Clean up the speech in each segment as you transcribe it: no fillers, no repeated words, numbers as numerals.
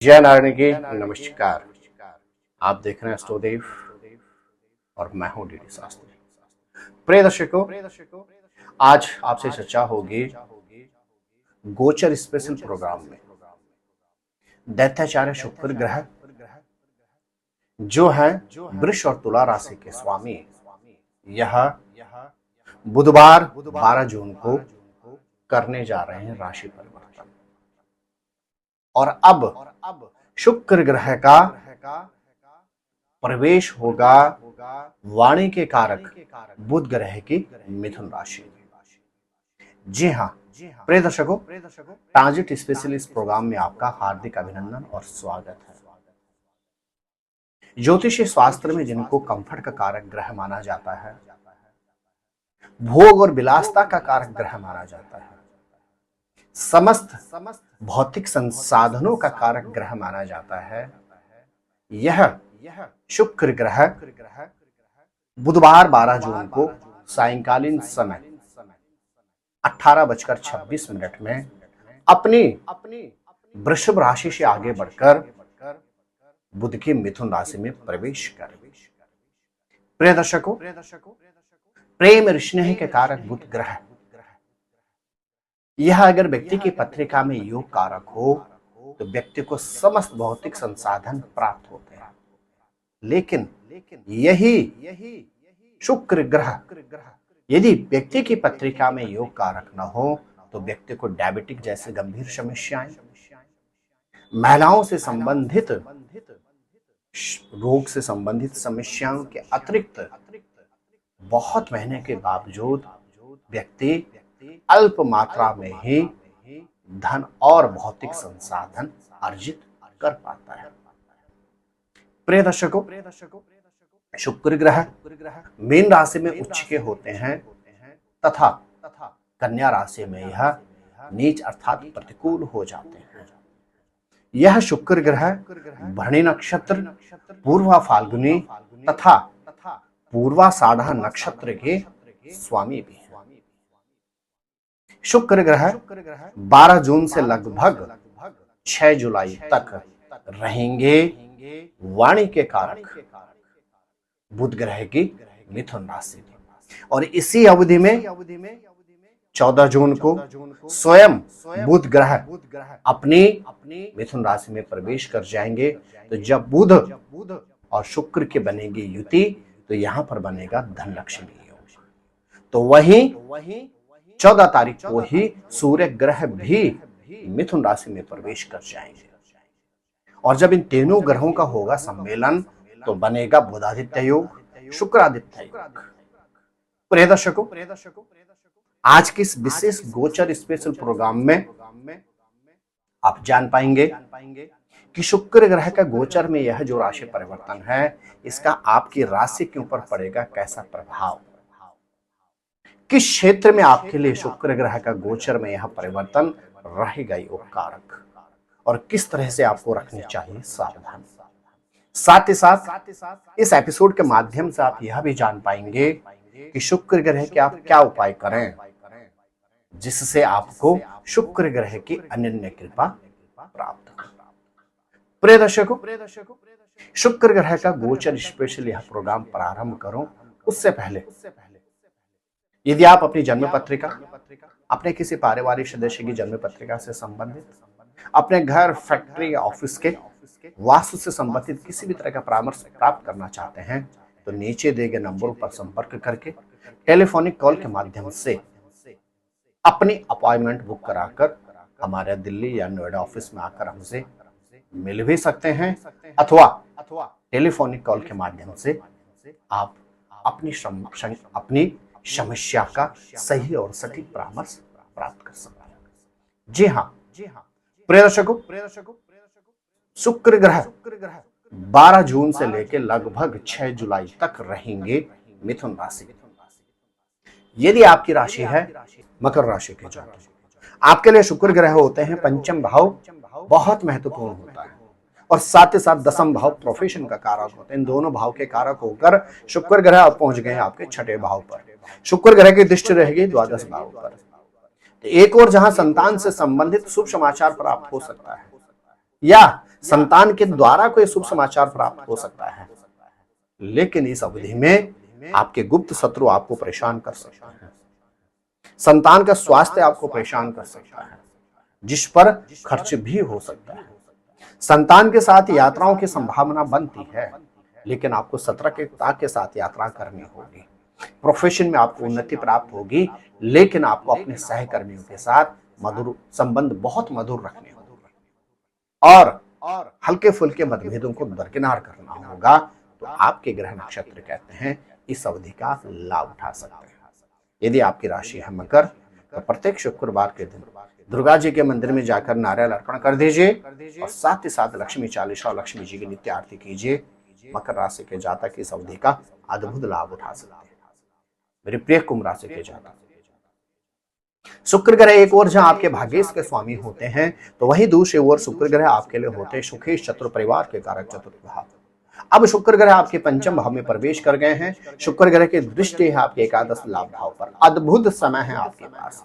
जय नारायण की नमस्कार। आप देख रहे हैं एस्ट्रोदेव और मैं हूं डीडी शास्त्री। प्रिय दर्शकों, आज आपसे चर्चा होगी गोचर स्पेशल प्रोग्राम में दैत्याचार्य शुक्र ग्रह जो है वृष और तुला राशि के स्वामी, यह बुधवार 12 जून को करने जा रहे हैं राशि परिवर्तन। और अब शुक्र ग्रह का प्रवेश होगा वाणी के कारक बुध ग्रह की मिथुन राशि में। जी हाँ प्रिय दर्शकों, ट्रांजिट स्पेशल इस प्रोग्राम में आपका हार्दिक अभिनंदन और स्वागत है। ज्योतिषीय शास्त्र में जिनको कंफर्ट का कारक ग्रह माना जाता है, भोग और विलासता का कारक ग्रह माना जाता है, समस्त भौतिक संसाधनों का कारक ग्रह माना जाता है, यह शुक्र ग्रह बुधवार 12 जून को सायंकालीन समय 18:26 में अपनी वृषभ राशि से आगे बढ़कर बुध की मिथुन राशि में प्रवेश कर। प्रिय दर्शकों, प्रेम और स्नेह के कारक बुध ग्रह, यह अगर व्यक्ति की पत्रिका में योग कारक हो तो व्यक्ति को समस्त भौतिक संसाधन प्राप्त होते हैं। लेकिन यही शुक्र ग्रह यदि व्यक्ति की पत्रिका में योग कारक न हो तो व्यक्ति को डायबिटिक जैसे गंभीर समस्याएं, महिलाओं से संबंधित रोग से संबंधित समस्याओं के अतिरिक्त बहुत महीने के बावजूद व्यक्ति अल्प मात्रा में ही धन और भौतिक संसाधन अर्जित कर पाता है। प्रिय दर्शकों, शुक्र ग्रह मीन राशि में उच्च के होते हैं तथा कन्या राशि में यह नीच अर्थात प्रतिकूल हो जाते हैं। यह शुक्र ग्रह भरणी नक्षत्र, पूर्वा फाल्गुनी तथा पूर्वाषाढ़ नक्षत्र के स्वामी भी हैं। शुक्र ग्रह 12 जून से लगभग 6 जुलाई तक रहेंगे वाणी के कारक बुध ग्रह की मिथुन राशि में। और इसी अवधि में 14 जून को स्वयं बुध ग्रह अपनी मिथुन राशि में प्रवेश कर जाएंगे। तो जब बुध और शुक्र की बनेगी युति तो यहां पर बनेगा धन लक्ष्मी योग। तो वहीं 14 तारीख को ही सूर्य ग्रह भी मिथुन राशि में प्रवेश कर जाएंगे। और जब इन तीनों ग्रहों का होगा सम्मेलन तो बनेगा बुधादित्य योग, शुक्रादित्य योग। प्रिय दर्शकों, आज के इस विशेष गोचर स्पेशल प्रोग्राम में आप जान पाएंगे कि शुक्र ग्रह का गोचर में यह जो राशि परिवर्तन है, इसका आपकी राशि के ऊपर पड़ेगा कैसा प्रभाव, किस क्षेत्र में आपके लिए शुक्र ग्रह का गोचर में यह परिवर्तन रहेगा योग कारक, और किस तरह से आपको रखनी चाहिए सावधान। साथ ही साथ इस एपिसोड के माध्यम से आप यह भी जान पाएंगे कि शुक्र ग्रह के आप क्या उपाय करें जिससे आपको शुक्र ग्रह की अनन्य कृपा प्राप्त हो। प्रिय दर्शकों, शुक्र ग्रह का गोचर स्पेशल यह प्रोग्राम प्रारंभ करूं उससे पहले यदि आप अपनी जन्म पत्रिका, अपने किसी पारिवारिक सदस्य की जन्म पत्रिका से संबंधित, अपने घर, फैक्ट्री या ऑफिस के वास्तु से संबंधित किसी भी तरह का परामर्श प्राप्त करना चाहते हैं तो नीचे दिए गए नंबरों पर संपर्क करके टेलीफोनिक कॉल के माध्यम से अपनी अपॉइंटमेंट बुक कराकर हमारे दिल्ली या नोएडा ऑफिस में आकर हमसे मिल भी सकते हैं, अथवा टेलीफोनिक कॉल के माध्यम से आप अपनी समस्या का सही और सटीक परामर्श प्राप्त कर सकते हैं। जी हाँ प्रिय दर्शकों, शुक्र ग्रह 12 जून से लेकर लगभग 6 जुलाई तक रहेंगे मिथुन राशि। यदि आपकी राशि है मकर राशि के जातक, आपके लिए शुक्र ग्रह होते हैं पंचम भाव बहुत महत्वपूर्ण होता है, और साथ ही साथ दसम भाव प्रोफेशन का कारक होते हैं। इन दोनों भाव के कारक होकर शुक्र ग्रह अब पहुंच गए आपके 6ठे भाव पर। शुक्र ग्रह की दृष्टि रहेगी द्वादश भाव पर। तो एक और जहां संतान से संबंधित शुभ समाचार प्राप्त हो सकता है या संतान के द्वारा कोई शुभ समाचार प्राप्त हो सकता है, लेकिन इस अवधि में आपके गुप्त शत्रु आपको परेशान कर सकता है। संतान का स्वास्थ्य आपको परेशान कर सकता है, जिस पर खर्च भी हो सकता है। संतान के साथ यात्राओं की संभावना बनती है, लेकिन आपको सतर्कता के साथ यात्रा करनी होगी। प्रोफेशन में आपको उन्नति प्राप्त होगी, लेकिन आपको अपने सहकर्मियों के साथ मधुर संबंध बहुत मधुर रखने होंगे और हल्के फुल्के मतभेदों को दरकिनार करना होगा। तो आपके ग्रह नक्षत्र कहते हैं इस अवधि का लाभ उठा सकते हैं। यदि आपकी राशि है मकर, तो प्रत्येक शुक्रवार के दिन दुर्गा जी के मंदिर में जाकर नारियल अर्पण कर दीजिए और साथ ही साथ लक्ष्मी चालीसा और लक्ष्मी जी की नित्य आरती कीजिए। मकर राशि के जातक इस अवधि का अद्भुत लाभ उठा सकते हैं। मेरे प्रिय कुंभ राशि के जातक, शुक्र ग्रह एक ओर जहां आपके भाग्येश के स्वामी होते हैं, तो वहीं दूसरी ओर शुक्र ग्रह आपके लिए होते हैं सुखेश शत्रु परिवार के कारक चतुर्थ भाव। अब शुक्र ग्रह आपके पंचम भाव में प्रवेश कर गए हैं। शुक्र ग्रह की दृष्टि है आपके एकादश लाभ भाव पर। अद्भुत समय है आपके पास।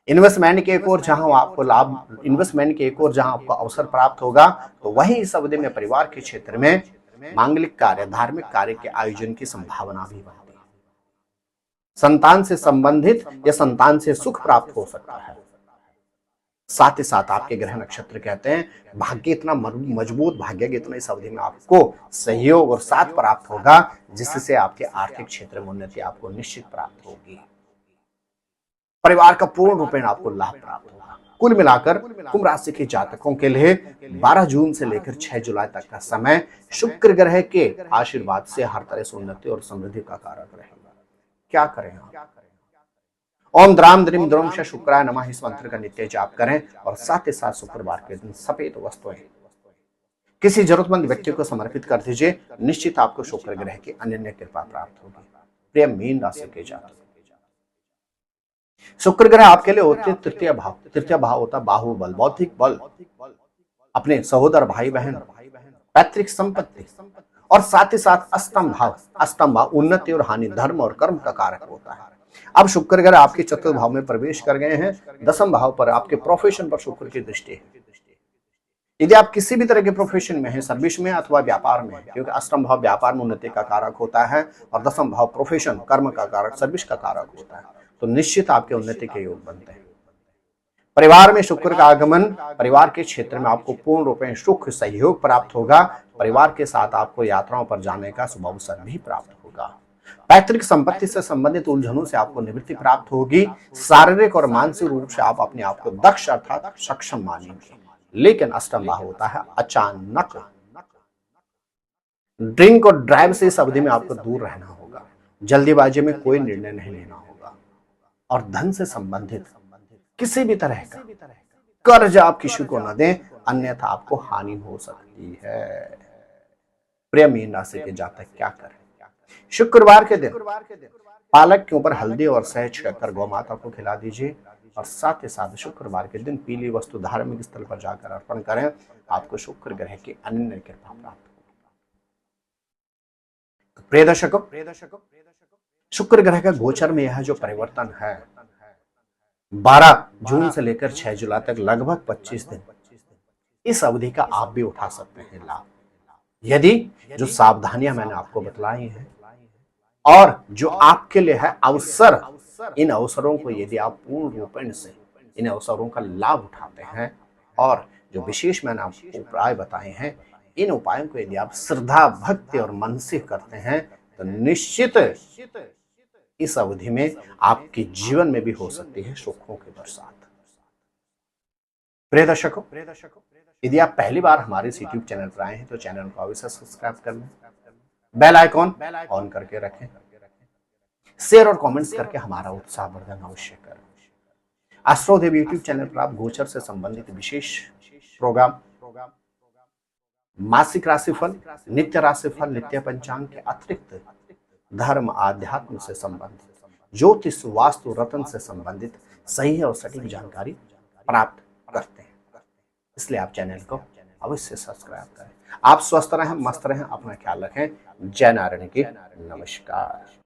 इन्वेस्टमेंट के एक ओर जहां आपको लाभ, इन्वेस्टमेंट के एक ओर जहां आपको अवसर प्राप्त होगा, तो वहीं इस अवधि में परिवार के क्षेत्र में मांगलिक कार्य, धार्मिक कार्य के आयोजन की संभावना भी बनती है। संतान से संबंधित या संतान से सुख प्राप्त हो सकता है। साथ ही साथ आपके ग्रह नक्षत्र कहते हैं भाग्य इतना मजबूत, भाग्य के इतना इस अवधि में आपको सहयोग और साथ प्राप्त होगा, जिससे आपके आर्थिक क्षेत्र में उन्नति आपको निश्चित प्राप्त होगी। परिवार का पूर्ण रूपेण आपको लाभ प्राप्त होगा। कुल मिलाकर कुंभ राशि के जातकों के लिए 12 जून से लेकर 6 जुलाई तक का समय शुक्र ग्रह के आशीर्वाद से हर तरह से उन्नति और समृद्धि का कारक रहेगा। क्या करें आप? ओम द्राम द्रीम द्रोम श शुक्राय नमः इस मंत्र का नित्य जाप करें और साथ ही साथ शुक्रवार के दिन सफेद वस्तुएं किसी जरूरतमंद व्यक्ति को समर्पित कर दीजिए। निश्चित आपको शुक्र ग्रह की अनन्य कृपा प्राप्त होगी। प्रिय मीन राशि के जातक, शुक्र ग्रह आपके लिए होते तृतीय भाव। तृतीय भाव होता बाहुबल, बौद्धिक बल, अपने सहोदर भाई बहन, पैतृक संपत्ति और साथ ही साथ अष्टम भाव। अष्टम भाव उन्नति और हानि, धर्म और कर्म का कारक होता है। अब शुक्र ग्रह आपके चतुर्थ भाव में प्रवेश कर गए हैं। दसम भाव पर आपके प्रोफेशन पर शुक्र की दृष्टि है। यदि आप किसी भी तरह के प्रोफेशन में हैं, सर्विस में अथवा व्यापार में, क्योंकि अष्टम भाव व्यापार में उन्नति का कारक होता है और दसम भाव प्रोफेशन, कर्म का कारक, सर्विस का कारक होता है, तो निश्चित आपके उन्नति के योग बनते हैं। परिवार में शुक्र का आगमन, परिवार के क्षेत्र में आपको पूर्ण रूप में सुख सहयोग प्राप्त होगा। परिवार के साथ आपको यात्राओं पर जाने का शुभ अवसर भी प्राप्त होगा। पैतृक संपत्ति से संबंधित उलझनों से आपको निवृत्ति प्राप्त होगी। शारीरिक और मानसिक रूप से आप अपने आप को दक्ष अर्थात सक्षम मानेंगे। लेकिन अष्टम भाव होता है अचानक। ड्रिंक और ड्राइव से इस अवधि में आपको दूर रहना होगा। जल्दीबाजी में कोई निर्णय नहीं लेना होगा और धन से संबंधित किसी भी तरह का कर्ज आप किसी को न दें, अन्यथा आपको हानि हो सकती है। प्रिय मीन राशि के जातक क्या करें? शुक्रवार के दिन पालक के ऊपर हल्दी और शहद छिड़ककर गौ माता को खिला दीजिए और साथ ही साथ शुक्रवार के दिन पीली वस्तु धार्मिक स्थल पर जाकर अर्पण करें। आपको शुक्र ग्रह की अनन्य कृपा प्राप्त होगी। प्रिय दर्शकों, शुक्र ग्रह का गोचर में यह जो परिवर्तन है 12 जून से लेकर 6 जुलाई तक लगभग 25 दिन, इस अवधि का आप भी उठा सकते हैं लाभ, यदि जो सावधानियां मैंने आपको बतलाई हैं और जो आपके लिए है अवसर, इन अवसरों को यदि आप पूर्ण रूपेण से इन अवसरों का लाभ उठाते हैं और जो विशेष मैंने आपको उपाय बताए हैं, इन उपायों को यदि आप श्रद्धा, भक्ति और मन से करते हैं, तो निश्चित इस अवधि में आपके जीवन में भी हो सकती है सुखों की बरसात। प्रिय दर्शकों, यदि आप पहली बार हमारे इस YouTube चैनल पर आए हैं तो चैनल को अवश्य सब्सक्राइब कर लें, बेल आइकॉन ऑन करके रखें, शेयर और कमेंट्स करके हमारा उत्साह वर्धन अवश्य करें। एस्ट्रोदेव YouTube चैनल पर आप गोचर से संबंधित विशेष प्रोग्राम, मासिक राशिफल, नित्य राशिफल, नित्य पंचांग के अतिरिक्त धर्म, आध्यात्म से संबंधित, ज्योतिष, वास्तु, रत्न से संबंधित सही और सटीक जानकारी प्राप्त करते हैं। इसलिए आप चैनल को अवश्य सब्सक्राइब करें। आप स्वस्थ रहें, मस्त रहें, अपना ख्याल रखें। जय नारायण की नमस्कार।